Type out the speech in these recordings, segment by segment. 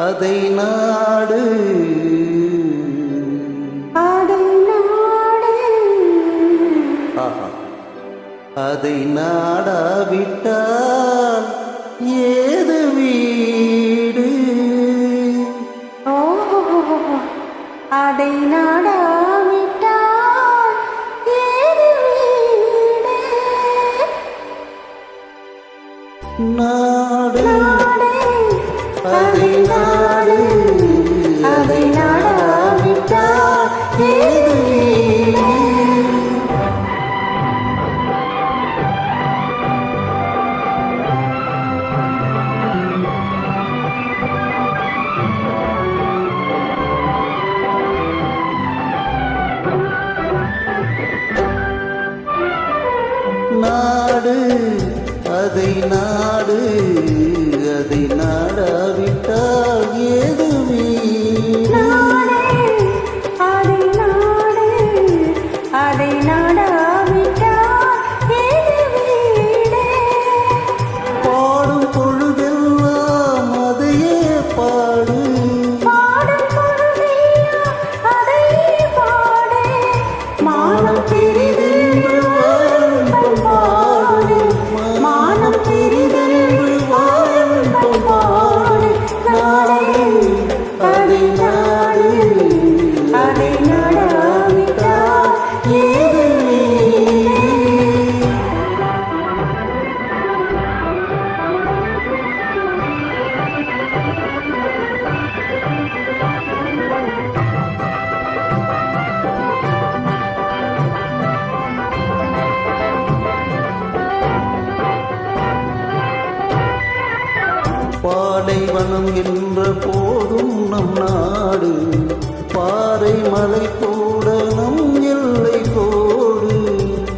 அதை நாடு அதை நாடாவிட்டால் ஏது வீடு அதை நாடாவிட்டால் ஏது வீடு நாடு அதை நாடு அதை நாடாவிட்டால் ஏது வீடு நாடு அதை நாடு அதை நாடாவிட்டால் ஏது வீடு அதை நாடு அதை நாடாவிட்டால் ஏது வீடு பாடும் பொழுதெல்லாம் அதையே பாடு பாடும் பொழுதெல்லாம் அதையே பாடு மானம் பெரிதென்று வாழ்ந்தோம் பாடு மானம் பெரிதென்று வாழ்ந்தோம் பாடு நாடே அதை நாடு அதை நாடாவிட்டால் ஏது வீடு பாலைவனம் என்ற போதும் நம் நாடு பாறை மலை கூட நம் எல்லை கோடு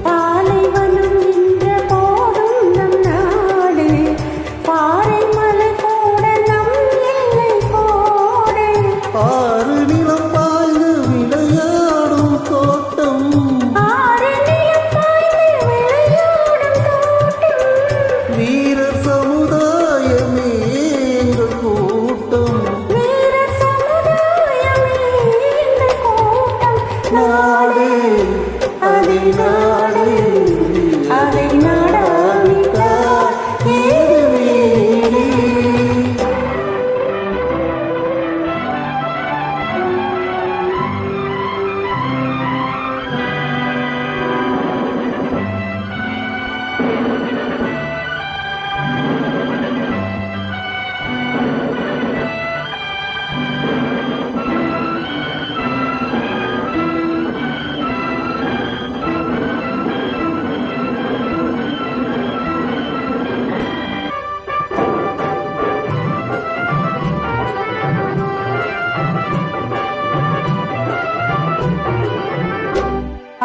பாலைவனம் என்ற போதும் நம் நாடு பாறை மலை கூட நம் எல்லை கோடு ஆறு நிலம் பாய்ந்து விளையாடும் தோட்டம் ஆறு நிலம் பாய்ந்து விளையாடும் தோட்டம் வீரர் சமுதாயமே எங்கள் கூட்டம் வீரர் சமுதாயமே எங்கள் கூட்டம் நாடு அதை நாடு அதை நாடாவிட்டால் ஏது வீடு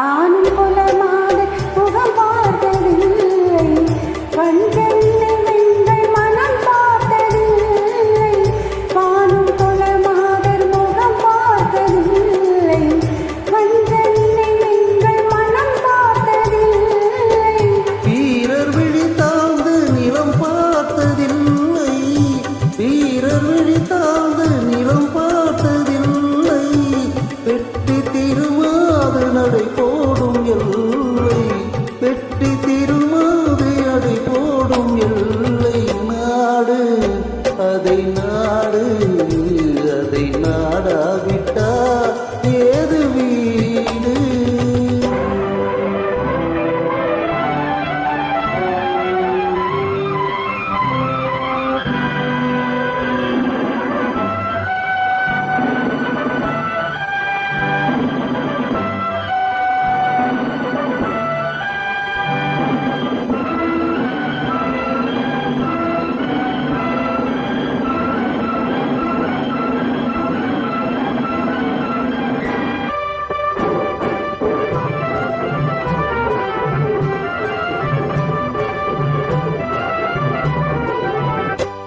ஆணும் குலமாக முகம் பார்த்ததில்லை வஞ்சனை வெண்கள் மனம் பார்த்ததில்லை வானும் குலமாதர் முகம் பார்த்ததில்லை வஞ்சனை வெண்கள் மனம் பார்த்ததில்லை வீரர் விழி தாழ்ந்து நிலம் பார்த்ததில்லை வீரர் விழி தாழ்ந்து நிலம் பார்த்ததில்லை வெற்றி திருமாது நடை போடும் எல்லை வெற்றி திருமாது அடை போடும் எல்லை நாடு அதை நாடு அதை நாடாவிட்டால் ஏது வீடு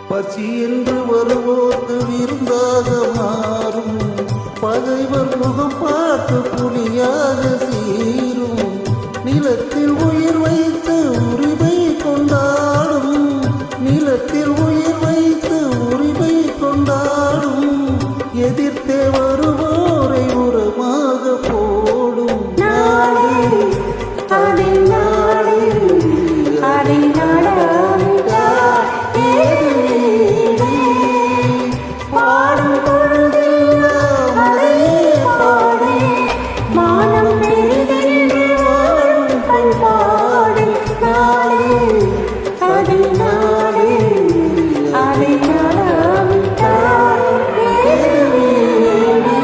பசி என்று வருவோர்க்கு விருந்தாக மாறும் பகைவர் முகம் பார்த்து புலியாக சீரும் நிலத்தில் உயிர் வைத்து உரிமை கொண்டாடும் நிலத்தில் உயிர் வைத்து உரிமை கொண்டாடும் வருவோரை உரமாக போடும் நாடு அதை நாடு அதை நாடாவிட்டால் ஏது வீடு? பாடும் பொழுதெல்லாம் அதையே பாடு, மானம் பெரிதென்று வாழும் பண்பாடு. நாடு அதை நாடு அதை நாடாவிட்டால் ஏது வீடு?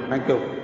Thank you.